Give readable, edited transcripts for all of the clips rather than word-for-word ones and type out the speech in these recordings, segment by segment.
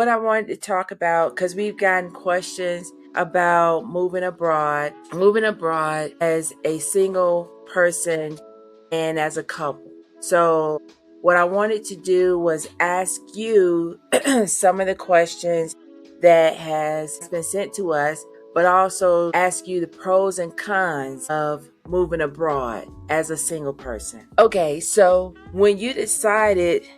what I wanted to talk about, because we've gotten questions about moving abroad as a single person and as a couple. So what I wanted to do was ask you some of the questions that has been sent to us, but also ask you the pros and cons of moving abroad as a single person. Okay, so when you decided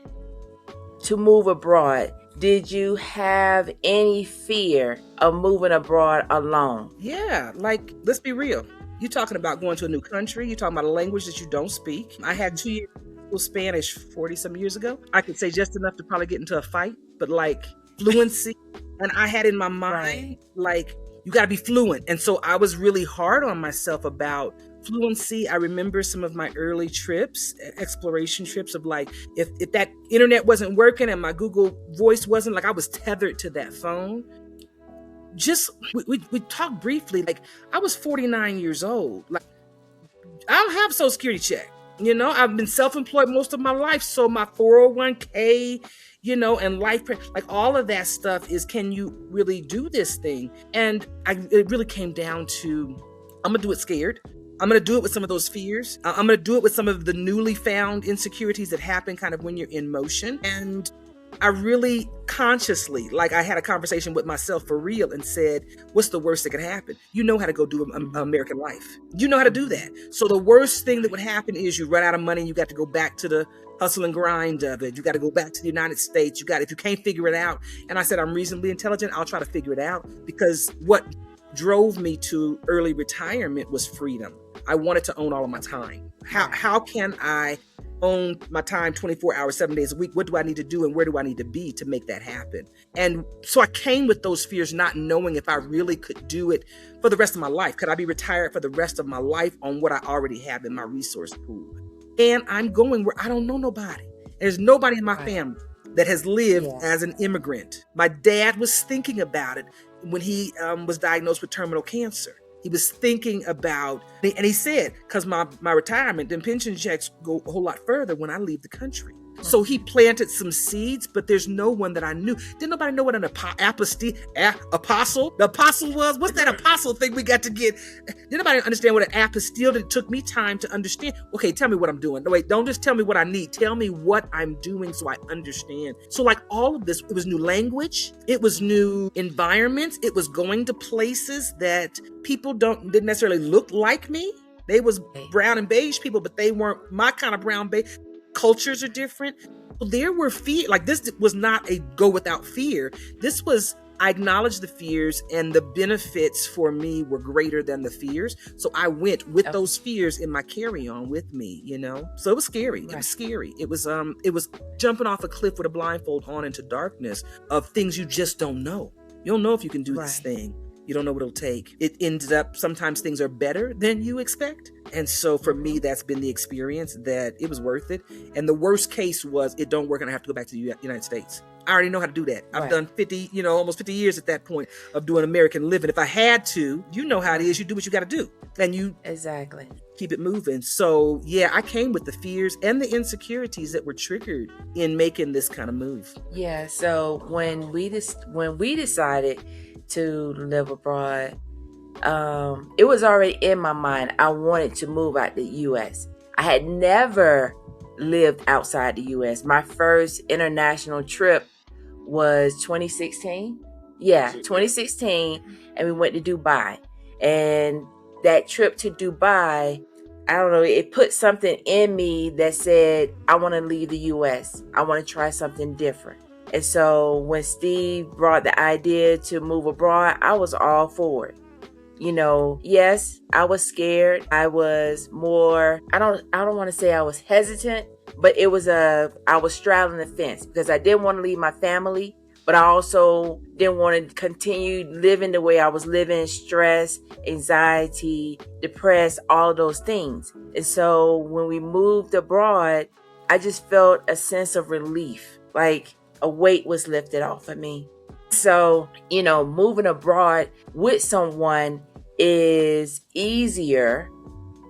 to move abroad, did you have any fear of moving abroad alone? Yeah, like, let's be real. You're talking about going to a new country. You're talking about a language that you don't speak. I had 2 years of Spanish 40 some years ago. I could say just enough to probably get into a fight, but like fluency. And I had in my mind, like, you got to be fluent. And so I was really hard on myself about fluency. I remember some of my early trips, exploration trips of like, if that internet wasn't working and my Google voice wasn't, like, I was tethered to that phone. Just we talked briefly, like, I was 49 years old. Like, I don't have a social security check. I've been self-employed most of my life. So my 401k, and life, like, all of that stuff is, can you really do this thing? And it really came down to, I'm going to do it scared. I'm going to do it with some of those fears. I'm going to do it with some of the newly found insecurities that happen kind of when you're in motion. And I really consciously, like, I had a conversation with myself for real and said, what's the worst that could happen? You know how to go do American life. You know how to do that. So the worst thing that would happen is you run out of money and you got to go back to the hustle and grind of it. You got to go back to the United States. If you can't figure it out. And I said, I'm reasonably intelligent. I'll try to figure it out, because what drove me to early retirement was freedom. I wanted to own all of my time. How can I own my time 24 hours, 7 days a week? What do I need to do and where do I need to be to make that happen? And so I came with those fears, not knowing if I really could do it for the rest of my life. Could I be retired for the rest of my life on what I already have in my resource pool? And I'm going where I don't know nobody. There's nobody in my family that has lived as an immigrant. My dad was thinking about it when he was diagnosed with terminal cancer. He was thinking about, and he said, because my retirement and pension checks go a whole lot further when I leave the country. So he planted some seeds, but there's no one that I knew. Didn't nobody know what an apostle, the apostle was? What's that apostle thing we got to get? Didn't nobody understand what an apostille? It took me time to understand. Okay, tell me what I'm doing. No, wait, don't just tell me what I need. Tell me what I'm doing so I understand. So like all of this, it was new language. It was new environments. It was going to places that people didn't necessarily look like me. They was brown and beige people, but they weren't my kind of brown beige. Cultures are different. There were fear. Like, this was not a go without fear. This was, I acknowledged the fears, and the benefits for me were greater than the fears. So I went with those fears in my carry-on with me, So it was scary. Right. It was scary. It was jumping off a cliff with a blindfold on into darkness of things you just don't know. You don't know if you can do this thing. You don't know what it'll take. It ends up, sometimes things are better than you expect. And so for me, that's been the experience, that it was worth it. And the worst case was it don't work and I have to go back to the United States. I already know how to do that. I've done 50, almost 50 years at that point of doing American living. If I had to, you know how it is. You do what you got to do. And you keep it moving. So yeah, I came with the fears and the insecurities that were triggered in making this kind of move. Yeah. So when we decided to live abroad, it was already in my mind. I wanted to move out the U.S. I had never lived outside the U.S. My first international trip was 2016. Yeah, 2016. And we went to Dubai. And that trip to Dubai, I don't know, it put something in me that said, I want to leave the U.S. I want to try something different. And so when Steve brought the idea to move abroad, I was all for it. Yes, I was scared. I was more, I don't want to say I was hesitant, but I was straddling the fence because I didn't want to leave my family, but I also didn't want to continue living the way I was living, stress, anxiety, depressed, all of those things. And so when we moved abroad, I just felt a sense of relief, like a weight was lifted off of me. So, moving abroad with someone is easier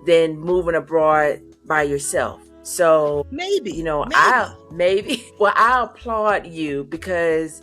than moving abroad by yourself. So maybe, I applaud you because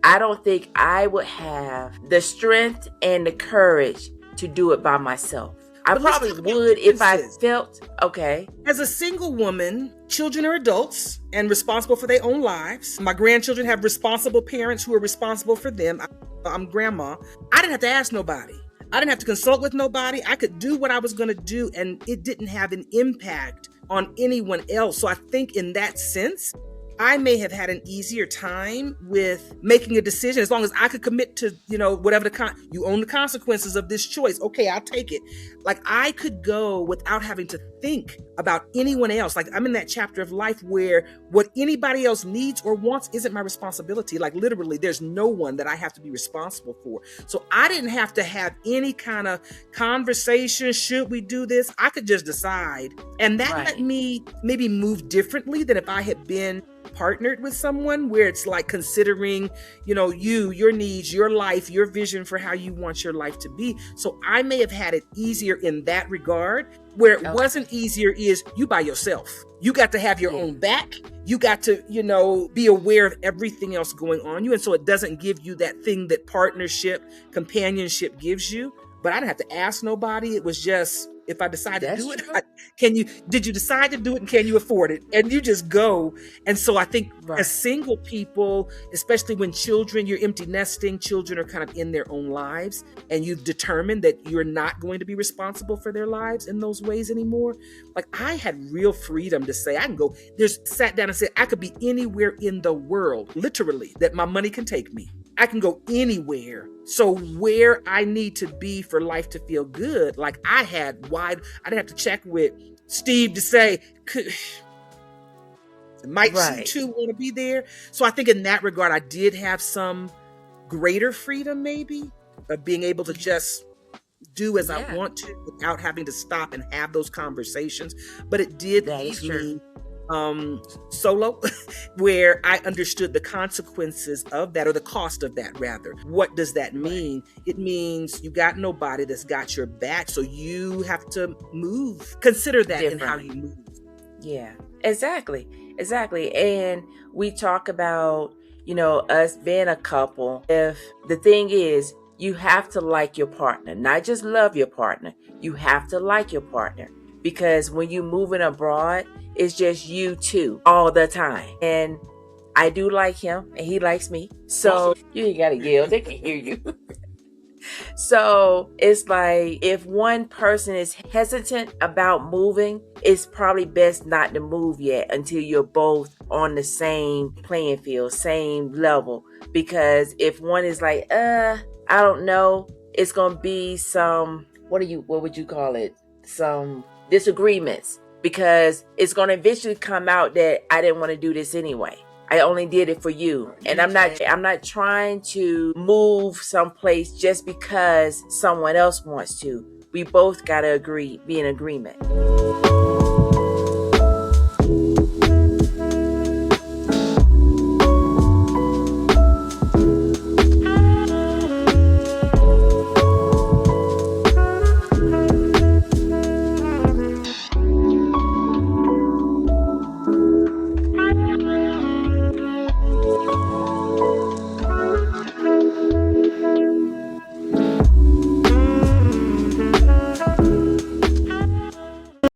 I don't think I would have the strength and the courage to do it by myself. I But let's probably talk about would if I differences. felt okay. As a single woman, children are adults and responsible for their own lives. My grandchildren have responsible parents who are responsible for them. I'm grandma. I didn't have to ask nobody. I didn't have to consult with nobody. I could do what I was going to do, and it didn't have an impact on anyone else. So I think in that sense, I may have had an easier time with making a decision as long as I could commit to, whatever you own the consequences of this choice. Okay, I'll take it. Like I could go without having to think about anyone else. Like I'm in that chapter of life where what anybody else needs or wants isn't my responsibility. Like literally, there's no one that I have to be responsible for. So I didn't have to have any kind of conversation. Should we do this? I could just decide. And that let me maybe move differently than if I had been partnered with someone, where it's like considering, your needs, your life, your vision for how you want your life to be. So I may have had it easier in that regard. Where it wasn't easier is you by yourself. You got to have your own back. You got to, be aware of everything else going on you. And so it doesn't give you that thing that partnership, companionship gives you. But I didn't have to ask nobody. It was just, if I decide to do it, did you decide to do it and can you afford it? And you just go. And so I think as single people, especially when you're empty nesting, children are kind of in their own lives, and you've determined that you're not going to be responsible for their lives in those ways anymore. Like I had real freedom to say, I can go, sat down and said, I could be anywhere in the world, literally, that my money can take me. I can go anywhere. So where I need to be for life to feel good, like I didn't have to check with Steve to say, might she too want to be there? So I think in that regard, I did have some greater freedom maybe of being able to just do as I want to without having to stop and have those conversations. But it did leave me solo, where I understood the consequences of that, or the cost of that rather. What does that mean? It means you got nobody that's got your back, so you have to consider that in how you move. Yeah, exactly. And we talk about, us being a couple. If the thing is, you have to like your partner, not just love your partner. You have to like your partner, because when you're moving abroad, it's just you two all the time. And I do like him and he likes me. So you ain't gotta yell, they can hear you. So it's like, if one person is hesitant about moving, it's probably best not to move yet until you're both on the same playing field, same level. Because if one is like, I don't know, it's gonna be some, what would you call it? Some disagreements, because it's going to eventually come out that I didn't want to do this anyway. I only did it for you. And I'm not trying to move someplace just because someone else wants to. We both got to be in agreement.